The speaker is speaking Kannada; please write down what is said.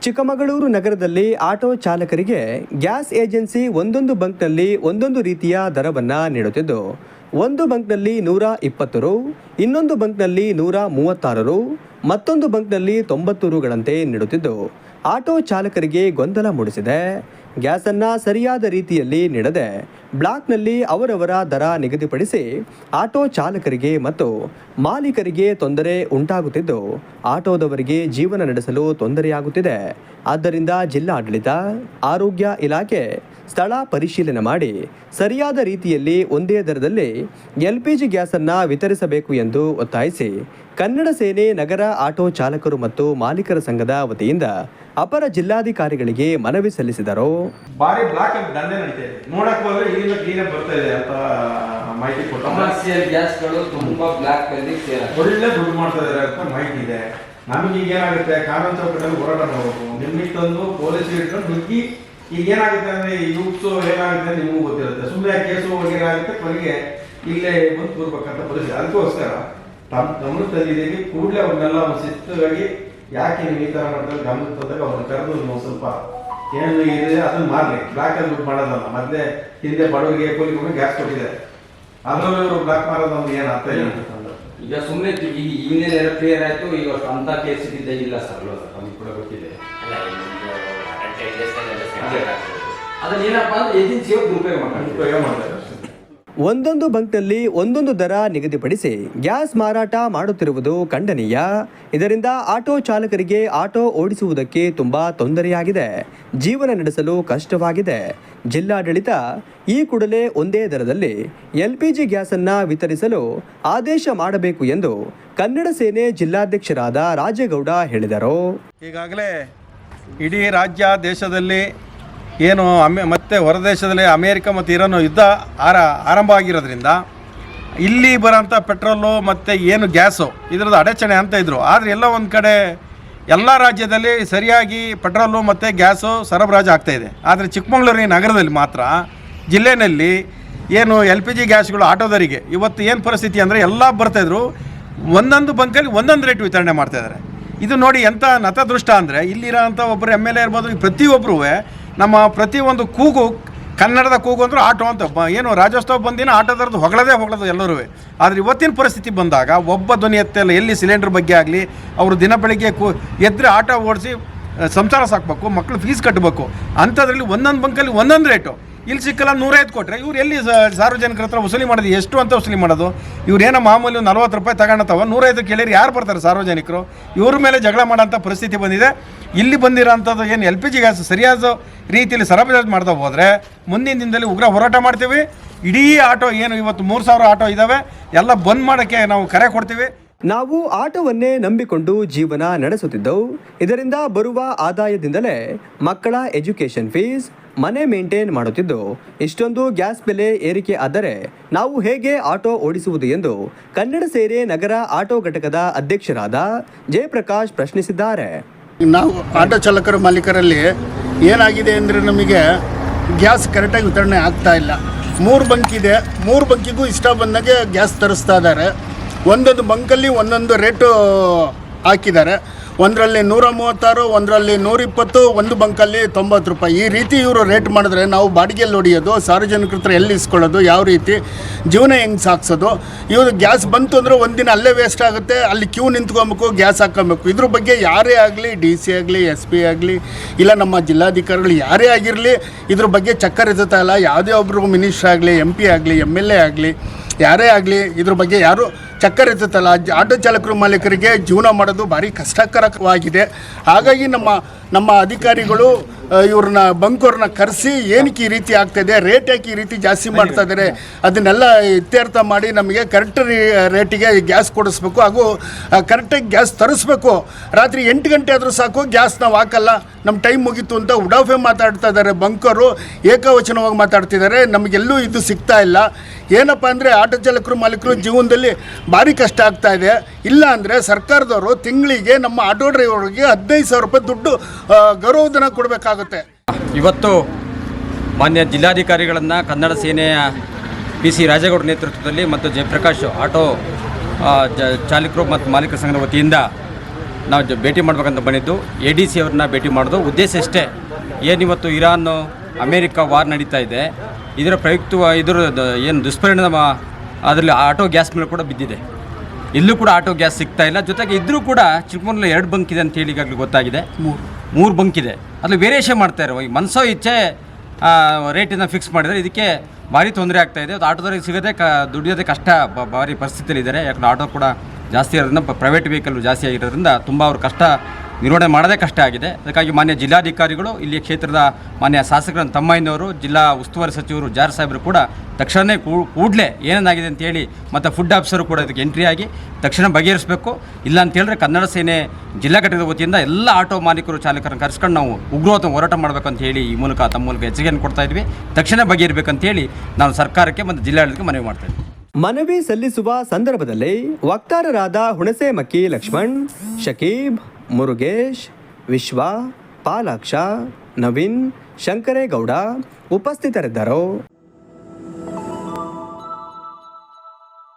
ಚಿಕ್ಕಮಗಳೂರು ನಗರದಲ್ಲಿ ಆಟೋ ಚಾಲಕರಿಗೆ ಗ್ಯಾಸ್ ಏಜೆನ್ಸಿ ಒಂದೊಂದು ಬಂಕ್ನಲ್ಲಿ ಒಂದೊಂದು ರೀತಿಯ ದರವನ್ನು ನೀಡುತ್ತಿದ್ದು, ಒಂದು ಬಂಕ್ನಲ್ಲಿ 120 ರು, ಇನ್ನೊಂದು ಬಂಕ್ನಲ್ಲಿ 136 ರು, ಮತ್ತೊಂದು ಬಂಕ್ನಲ್ಲಿ 90 ರುಗಳಂತೆ ನೀಡುತ್ತಿದ್ದು ಆಟೋ ಚಾಲಕರಿಗೆ ಗೊಂದಲ ಮೂಡಿಸಿದೆ. ಗ್ಯಾಸನ್ನು ಸರಿಯಾದ ರೀತಿಯಲ್ಲಿ ನೀಡದೆ ಬ್ಲಾಕ್ನಲ್ಲಿ ಅವರವರ ದರ ನಿಗದಿಪಡಿಸಿ ಆಟೋ ಚಾಲಕರಿಗೆ ಮತ್ತು ಮಾಲೀಕರಿಗೆ ತೊಂದರೆ ಉಂಟಾಗುತ್ತಿದ್ದು ಆಟೋದವರಿಗೆ ಜೀವನ ನಡೆಸಲು ತೊಂದರೆಯಾಗುತ್ತಿದೆ. ಆದ್ದರಿಂದ ಜಿಲ್ಲಾಡಳಿತ, ಆರೋಗ್ಯ ಇಲಾಖೆ ಸ್ಥಳ ಪರಿಶೀಲನೆ ಮಾಡಿ ಸರಿಯಾದ ರೀತಿಯಲ್ಲಿ ಒಂದೇ ದರದಲ್ಲಿ LPG ಗ್ಯಾಸನ್ನು ವಿತರಿಸಬೇಕು ಎಂದು ಒತ್ತಾಯಿಸಿ ಕನ್ನಡ ಸೇನೆ ನಗರ ಆಟೋ ಚಾಲಕರು ಮತ್ತು ಮಾಲೀಕರ ಸಂಘದ ವತಿಯಿಂದ ಅಪರ ಜಿಲ್ಲಾಧಿಕಾರಿಗಳಿಗೆ ಮನವಿ ಸಲ್ಲಿಸಿದರು. ಬಾರಿ ಬ್ಲಾಕ್ ಅಲ್ಲಿ ದಂಧೆ ನಡೀತಾ ಇದೆ. ನೋಡಕ್ ಹೋದ್ರೆ ಇಲ್ಲಿಂದ ಕ್ಲೀನ್ ಬರ್ತಾ ಇದೆ ಅಂತ ಮಾಹಿತಿ ಕೊಟ್ಟು ಕಮರ್ಷಿಯಲ್ ಗ್ಯಾಸ್ಗಳು ತುಂಬಾ ಬ್ಲಾಕ್ ಅಲ್ಲಿ ಒಳ್ಳೆ ದುಡ್ಡು ಮಾಡ್ತಾ ಇದ್ದಾರೆ ಅಂತ ಮಾಹಿತಿ ಇದೆ. ನಮಗೆ ಈಗ ಏನಾಗುತ್ತೆ, ಕಾನೂನು ಚೌಕಟ್ಟಲ್ಲಿ ಹೋರಾಟ ಮಾಡಬೇಕು. ನಿಮಗೆ ತಂದು ಪೊಲೀಸ್ ಇಟ್ಕೊಂಡು ನುಗ್ಗಿ ಈಗ ಏನಾಗುತ್ತೆ ಅಂದ್ರೆ ಯೂತ್ಸು ಏನಾಗುತ್ತೆ ನಿಮಗೂ ಗೊತ್ತಿರುತ್ತೆ. ಸುಮ್ಮನೆ ಕೇಸು ವಗೇರೆ ಆಗುತ್ತೆ, ಕೊನೆಗೆ ಇಲ್ಲೇ ಬಂದು ಕೂರ್ಬೇಕಂತ ಪರಿಸ್ಥಿತಿ. ಅದಕ್ಕೋಸ್ಕರ ಗಮನ ತಂದಿದ್ದೀವಿ. ಕೂಡಲೇ ಅವ್ರನ್ನೆಲ್ಲ ಶಿಸ್ತುಗಾಗಿ ಯಾಕೆ ನೀವು ಈ ತರ ಮಾಡ್ತಾರೆ ಗಮನ ತಂದಾಗ ಅವ್ರನ್ನ ಕರೆದು ನೀವು ಸ್ವಲ್ಪ ಏನು ಇದೆ ಅದನ್ನ ಮಾರಲಿ. ಬ್ಲಾಕ್ ಅಲ್ಲಿ ದುಡ್ಡು ಮಾಡೋದಲ್ಲ. ಮೊದಲೇ ಹಿಂದೆ ಬಡವರಿಗೆ ಕೂಲಿಗೆ ಗ್ಯಾಸ್ ಕೊಟ್ಟಿದೆ, ಅದರಲ್ಲೂ ಇವರು ಬ್ಲಾಕ್ ಮಾರೋದು ನಮ್ಗೆ ಏನು ಅರ್ಥ ಇಲ್ಲ ಅಂತಂದ್ರೆ ಈಗ ಸುಮ್ಮನೆ ಈಗ ಇನ್ನೇನೆಲ್ಲ ಕ್ಲಿಯರ್ ಆಯ್ತು. ಈಗ ಅಂತ ಕೇಸ್ ಇಲ್ಲ ಸರ್, ನಮ್ಗೆ ಕೂಡ ಗೊತ್ತಿದೆ. ಅದನ್ನ ಏನಪ್ಪಾ ಅಂದ್ರೆ ಏಜೆನ್ಸಿಯವರು ದುರುಪಯೋಗ ಮಾಡ್ತಾರೆ. ಒಂದೊಂದು ಬಂಕ್ನಲ್ಲಿ ಒಂದೊಂದು ದರ ನಿಗದಿಪಡಿಸಿ ಗ್ಯಾಸ್ ಮಾರಾಟ ಮಾಡುತ್ತಿರುವುದು ಖಂಡನೀಯ. ಇದರಿಂದ ಆಟೋ ಚಾಲಕರಿಗೆ ಆಟೋ ಓಡಿಸುವುದಕ್ಕೆ ತುಂಬಾ ತೊಂದರೆಯಾಗಿದೆ, ಜೀವನ ನಡೆಸಲು ಕಷ್ಟವಾಗಿದೆ. ಜಿಲ್ಲಾಡಳಿತ ಈ ಕೂಡಲೇ ಒಂದೇ ದರದಲ್ಲಿ LPG ಗ್ಯಾಸನ್ನು ವಿತರಿಸಲು ಆದೇಶ ಮಾಡಬೇಕು ಎಂದು ಕನ್ನಡ ಸೇನೆ ಜಿಲ್ಲಾಧ್ಯಕ್ಷರಾದ ರಾಜೇಗೌಡ ಹೇಳಿದರು. ಈಗಾಗಲೇ ಇಡೀ ರಾಜ್ಯ ದೇಶದಲ್ಲಿ ಏನು ಮತ್ತೆ ಹೊರದೇಶದಲ್ಲಿ ಅಮೇರಿಕ ಮತ್ತು ಇರಾನ್ ಯುದ್ಧ ಆರಂಭ ಆಗಿರೋದ್ರಿಂದ ಇಲ್ಲಿ ಬರೋಂಥ ಪೆಟ್ರೋಲು ಮತ್ತು ಏನು ಗ್ಯಾಸು ಇದರದ್ದು ಅಡಚಣೆ ಅಂತ ಇದ್ದರು. ಆದರೆ ಎಲ್ಲ ಒಂದು ಕಡೆ ಎಲ್ಲ ರಾಜ್ಯದಲ್ಲಿ ಸರಿಯಾಗಿ ಪೆಟ್ರೋಲು ಮತ್ತು ಗ್ಯಾಸು ಸರಬರಾಜು ಆಗ್ತಾಯಿದೆ. ಆದರೆ ಚಿಕ್ಕಮಗಳೂರಿನ ನಗರದಲ್ಲಿ ಮಾತ್ರ ಜಿಲ್ಲೆಯಲ್ಲಿ ಏನು LPG ಗ್ಯಾಸ್ಗಳು ಆಟೋದರಿಗೆ ಇವತ್ತು ಏನು ಪರಿಸ್ಥಿತಿ ಅಂದರೆ ಎಲ್ಲ ಬರ್ತಾಯಿದ್ರು ಒಂದೊಂದು ಬಂಕಲ್ಲಿ ಒಂದೊಂದು ರೇಟ್ ವಿತರಣೆ ಮಾಡ್ತಾಯಿದ್ದಾರೆ. ಇದು ನೋಡಿ ಎಂಥ ನತದೃಷ್ಟ ಅಂದರೆ ಇಲ್ಲಿರೋಂಥ ಒಬ್ಬರು MLA ಇರ್ಬೋದು, ಪ್ರತಿಯೊಬ್ಬರೂ ನಮ್ಮ ಪ್ರತಿಯೊಂದು ಕೂಗು ಕನ್ನಡದ ಕೂಗು ಅಂದ್ರೆ ಆಟೋ ಅಂತ ಏನು ರಾಜ್ಯೋತ್ಸವ ಬಂದಿನ ಆಟೋದರದ್ದು ಹೊಗಳೋದು ಎಲ್ಲರೂ. ಆದರೆ ಇವತ್ತಿನ ಪರಿಸ್ಥಿತಿ ಬಂದಾಗ ಒಬ್ಬ ಧ್ವನಿ ಎತ್ತಲ್ಲ. ಎಲ್ಲಿ ಸಿಲಿಂಡರ್ ಬಗ್ಗೆ ಆಗಲಿ ಅವರು ದಿನ ಬೆಳಗ್ಗೆ ಎದ್ದರೆ ಆಟೋ ಓಡಿಸಿ ಸಂಸಾರ ಸಾಕಬೇಕು, ಮಕ್ಕಳು ಫೀಸ್ ಕಟ್ಟಬೇಕು. ಅಂಥದ್ರಲ್ಲಿ ಒಂದೊಂದು ಬಂಕಲ್ಲಿ ಒಂದೊಂದು ರೇಟು. ಇಲ್ಲಿ ಸಿಕ್ಕಲ್ಲ 105 ಕೊಟ್ಟರೆ ಇವ್ರು ಎಲ್ಲಿ ಸಾರ್ವಜನಿಕರ ಹತ್ರ ವಸೂಲಿ ಮಾಡೋದು? ಎಷ್ಟು ಅಂತ ವಸೂಲಿ ಮಾಡೋದು? ಇವ್ರೇನೋ ಮಾಮೂಲಿ 40 ರೂಪಾಯಿ ತಗೊಂಡತ್ತವ 105 ಕೇಳಿರಿ ಯಾರು ಬರ್ತಾರೆ ಸಾರ್ವಜನಿಕರು? ಇವ್ರ ಮೇಲೆ ಜಗಳ ಮಾಡೋಂಥ ಪರಿಸ್ಥಿತಿ ಬಂದಿದೆ. ಇಲ್ಲಿ ಬಂದಿರೋಂಥದ್ದು ಏನು LPG ಗ್ಯಾಸ್ ಸರಿಯಾದ ರೀತಿಯಲ್ಲಿ ಸರಬರಾಜು ಮಾಡ್ತಾ ಹೋದರೆ ಮುಂದಿನ ದಿನದಲ್ಲಿ ಉಗ್ರ ಹೋರಾಟ ಮಾಡ್ತೀವಿ. ಇಡೀ ಆಟೋ ಏನು ಇವತ್ತು 3000 ಆಟೋ ಇದ್ದಾವೆ ಎಲ್ಲ ಬಂದ್ ಮಾಡೋಕ್ಕೆ ನಾವು ಕರೆ ಕೊಡ್ತೀವಿ. ನಾವು ಆಟೋವನ್ನೇ ನಂಬಿಕೊಂಡು ಜೀವನ ನಡೆಸುತ್ತಿದ್ದೆವು. ಇದರಿಂದ ಬರುವ ಆದಾಯದಿಂದಲೇ ಮಕ್ಕಳ ಎಜುಕೇಷನ್ ಫೀಸ್, ಮನೆ ಮೇಂಟೈನ್ ಮಾಡುತ್ತಿದ್ದು ಇಷ್ಟೊಂದು ಗ್ಯಾಸ್ ಬೆಲೆ ಏರಿಕೆ ಆದರೆ ನಾವು ಹೇಗೆ ಆಟೋ ಓಡಿಸುವುದು ಎಂದು ಕನ್ನಡ ಸೇನೆ ನಗರ ಆಟೋ ಘಟಕದ ಅಧ್ಯಕ್ಷರಾದ ಜಯಪ್ರಕಾಶ್ ಪ್ರಶ್ನಿಸಿದ್ದಾರೆ. ನಾವು ಆಟೋ ಚಾಲಕರು ಮಾಲೀಕರಲ್ಲಿ ಏನಾಗಿದೆ ಅಂದರೆ ನಮಗೆ ಗ್ಯಾಸ್ ಕರೆಕ್ಟಾಗಿ ವಿತರಣೆ ಆಗ್ತಾ ಇಲ್ಲ. 3 ಬಂಕ್ ಇದೆ, 3 ಬಂಕಿಗೂ ಇಷ್ಟ ಬಂದಾಗೆ ಗ್ಯಾಸ್ ತರಿಸ್ತಾ ಇದ್ದಾರೆ. ಒಂದೊಂದು ಬಂಕಲ್ಲಿ ಒಂದೊಂದು ರೇಟು ಹಾಕಿದ್ದಾರೆ. ಒಂದರಲ್ಲಿ 136, ಒಂದರಲ್ಲಿ 120, ಒಂದು ಬಂಕಲ್ಲಿ 90 ರೂಪಾಯಿ. ಈ ರೀತಿ ಇವರು ರೇಟ್ ಮಾಡಿದ್ರೆ ನಾವು ಬಾಡಿಗೆಯಲ್ಲಿ ಹೊಡಿಯೋದು, ಸಾರ್ವಜನಿಕರ ಹತ್ರ ಎಲ್ಲಿ ಇಸ್ಕೊಳ್ಳೋದು, ಯಾವ ರೀತಿ ಜೀವನ ಹೆಂಗೆ ಸಾಗಿಸೋದು? ಇವರು ಗ್ಯಾಸ್ ಬಂತು ಅಂದರೆ ಒಂದಿನ ಅಲ್ಲೇ ವೇಸ್ಟ್ ಆಗುತ್ತೆ, ಅಲ್ಲಿ ಕ್ಯೂ ನಿಂತ್ಕೊಬೇಕು, ಗ್ಯಾಸ್ ಹಾಕ್ಕೊಬೇಕು. ಇದ್ರ ಬಗ್ಗೆ ಯಾರೇ ಆಗಲಿ, DC ಆಗಲಿ, SP ಆಗಲಿ, ಇಲ್ಲ ನಮ್ಮ ಜಿಲ್ಲಾಧಿಕಾರಿಗಳು ಯಾರೇ ಆಗಿರಲಿ ಇದ್ರ ಬಗ್ಗೆ ಚಕ್ಕರ್ ಎತ್ತುತ್ತಾ ಇಲ್ಲ. ಯಾವುದೇ ಒಬ್ಬರು ಮಿನಿಸ್ಟ್ರ್ ಆಗಲಿ, MP ಆಗಲಿ, MLA ಆಗಲಿ, ಯಾರೇ ಆಗಲಿ ಇದ್ರ ಬಗ್ಗೆ ಯಾರು ಚಕ್ಕರ್ ಎತ್ತುತ್ತಲ್ಲ. ಆಟೋ ಚಾಲಕರು ಮಾಲೀಕರಿಗೆ ಜೀವನ ಮಾಡೋದು ಭಾರಿ ಕಷ್ಟಕರವಾಗಿದೆ. ಹಾಗಾಗಿ ನಮ್ಮ ಅಧಿಕಾರಿಗಳು ಇವ್ರನ್ನ ಬಂಕವ್ರನ್ನ ಕರೆಸಿ ಏನಕ್ಕೆ ಈ ರೀತಿ ಆಗ್ತಾಯಿದೆ, ರೇಟ್ ಯಾಕೆ ಈ ರೀತಿ ಜಾಸ್ತಿ ಮಾಡ್ತಾ ಇದ್ದಾರೆ ಅದನ್ನೆಲ್ಲ ಇತ್ಯರ್ಥ ಮಾಡಿ ನಮಗೆ ಕರೆಕ್ಟ್ ರೇಟಿಗೆ ಗ್ಯಾಸ್ ಕೊಡಿಸ್ಬೇಕು, ಹಾಗೂ ಕರೆಕ್ಟಾಗಿ ಗ್ಯಾಸ್ ತರಿಸ್ಬೇಕು. ರಾತ್ರಿ 8 ಗಂಟೆ ಆದರೂ ಸಾಕು ಗ್ಯಾಸ್ ನಾವು ಹಾಕಲ್ಲ, ನಮ್ಮ ಟೈಮ್ ಮುಗೀತು ಅಂತ ಉಡಾಫೆ ಮಾತಾಡ್ತಾ ಇದ್ದಾರೆ. ಬಂಕರು ಏಕವಚನವಾಗಿ ಮಾತಾಡ್ತಿದ್ದಾರೆ. ನಮಗೆಲ್ಲೂ ಇದು ಸಿಗ್ತಾ ಇಲ್ಲ. ಏನಪ್ಪ ಅಂದರೆ ಆಟೋ ಚಾಲಕರು ಮಾಲೀಕರು ಜೀವನದಲ್ಲಿ ಭಾರಿ ಕಷ್ಟ ಆಗ್ತಾ ಇದೆ. ಇಲ್ಲ ಅಂದರೆ ಸರ್ಕಾರದವರು ತಿಂಗಳಿಗೆ ನಮ್ಮ ಆಟೋ ಡ್ರೈವರ್ಗೆ 15,000 ರೂಪಾಯಿ ದುಡ್ಡು ಗೌರವಧನ ಕೊಡಬೇಕಾಗುತ್ತೆ. ಇವತ್ತು ಮಾನ್ಯ ಜಿಲ್ಲಾಧಿಕಾರಿಗಳನ್ನು ಕನ್ನಡ ಸೇನೆಯ PC ರಾಜೇಗೌಡ ನೇತೃತ್ವದಲ್ಲಿ ಮತ್ತು ಜಯಪ್ರಕಾಶ್ ಆಟೋ ಚಾಲಕರು ಮತ್ತು ಮಾಲೀಕರ ಸಂಘದ ವತಿಯಿಂದ ನಾವು ಭೇಟಿ ಮಾಡ್ಬೇಕಂತ ಬಂದಿದ್ದು. ADC ಅವ್ರನ್ನ ಭೇಟಿ ಮಾಡೋದು ಉದ್ದೇಶ ಇಷ್ಟೇ. ಏನಿವತ್ತು ಇರಾನ್ ಅಮೇರಿಕ ವಾರ್ ನಡೀತಾ ಇದೆ, ಇದರ ಇದರ ಏನು ದುಷ್ಪರಿಣಾಮ ಅದರಲ್ಲಿ ಆಟೋ ಗ್ಯಾಸ್ ಮೇಲೆ ಕೂಡ ಬಿದ್ದಿದೆ. ಇಲ್ಲೂ ಕೂಡ ಆಟೋ ಗ್ಯಾಸ್ ಸಿಗ್ತಾ ಇಲ್ಲ. ಜೊತೆಗೆ ಇದ್ರೂ ಕೂಡ ಚಿಕ್ಕಮಗಳೂರಲ್ಲಿ 2 ಬಂಕ್ ಇದೆ ಅಂತೇಳಿ ಈಗಾಗಲೇ ಗೊತ್ತಾಗಿದೆ. 3 ಬಂಕ್ ಇದೆ. ಅಲ್ಲಿ ವೇರಿಯೇಷನ್ ಮಾಡ್ತಾರೆ. ಈ ಮನಸೋ ಇಚ್ಛೆ ರೇಟನ್ನು ಫಿಕ್ಸ್ ಮಾಡಿದರೆ ಇದಕ್ಕೆ ಭಾರಿ ತೊಂದರೆ ಆಗ್ತಾ ಇದೆ. ಆಟೋದವರಿಗೆ ಸಿಗೋದೇ ದುಡಿಯೋದೇ ಕಷ್ಟ ಭಾರಿ ಪರಿಸ್ಥಿತಿಯಲ್ಲಿ ಇದ್ದಾರೆ. ಯಾಕಂದರೆ ಆಟೋ ಕೂಡ ಜಾಸ್ತಿ ಇರೋದ್ರಿಂದ ಪ್ರೈವೇಟ್ ವೆಹಿಕಲ್ ಜಾಸ್ತಿ ಆಗಿರೋದ್ರಿಂದ ತುಂಬ ಅವ್ರ ಕಷ್ಟ ನಿರ್ವಹಣೆ ಮಾಡೋದೇ ಕಷ್ಟ ಆಗಿದೆ. ಅದಕ್ಕಾಗಿ ಮಾನ್ಯ ಜಿಲ್ಲಾಧಿಕಾರಿಗಳು, ಇಲ್ಲಿಯ ಕ್ಷೇತ್ರದ ಮಾನ್ಯ ಶಾಸಕರ ತಮ್ಮಯ್ಯನವರು, ಜಿಲ್ಲಾ ಉಸ್ತುವಾರಿ ಸಚಿವರು ಜಾರ್ ಸಾಹೇಬರು ಕೂಡ ತಕ್ಷಣ ಕೂಡಲೇ ಏನೇನಾಗಿದೆ ಅಂತೇಳಿ ಮತ್ತು ಫುಡ್ ಆಫೀಸರು ಕೂಡ ಇದಕ್ಕೆ ಎಂಟ್ರಿ ಆಗಿ ತಕ್ಷಣ ಬಗೆಹರಿಸಬೇಕು. ಇಲ್ಲ ಅಂತ ಹೇಳಿದ್ರೆ ಕನ್ನಡ ಸೇನೆ ಜಿಲ್ಲಾ ಘಟಕದ ವತಿಯಿಂದ ಎಲ್ಲ ಆಟೋ ಮಾಲೀಕರು ಚಾಲಕರನ್ನು ಕರೆಸ್ಕೊಂಡು ನಾವು ಉಗ್ರವಾದ ಹೋರಾಟ ಮಾಡಬೇಕಂತ ಹೇಳಿ ಈ ಮೂಲಕ ತಮ್ಮ ಮೂಲಕ ಎಚ್ಚರಿಕೆಯನ್ನು ಕೊಡ್ತಾ ಇದ್ವಿ. ತಕ್ಷಣ ಬಗೆಹರಿಬೇಕಂತೇಳಿ ನಾನು ಸರ್ಕಾರಕ್ಕೆ ಮತ್ತು ಜಿಲ್ಲಾಡಳಿತಕ್ಕೆ ಮನವಿ ಮಾಡ್ತಾ ಇದ್ವಿ. ಮನವಿ ಸಲ್ಲಿಸುವ ಸಂದರ್ಭದಲ್ಲಿ ವಕ್ತಾರರಾದ ಹುಣಸೆಮಕ್ಕಿ ಲಕ್ಷ್ಮಣ್, ಶಕೀಬ್, ಮುರುಗೇಶ್, ವಿಶ್ವ, ಪಾಲಾಕ್ಷ, ನವೀನ್, ಶಂಕರೇಗೌಡ ಉಪಸ್ಥಿತರಿದ್ದರು.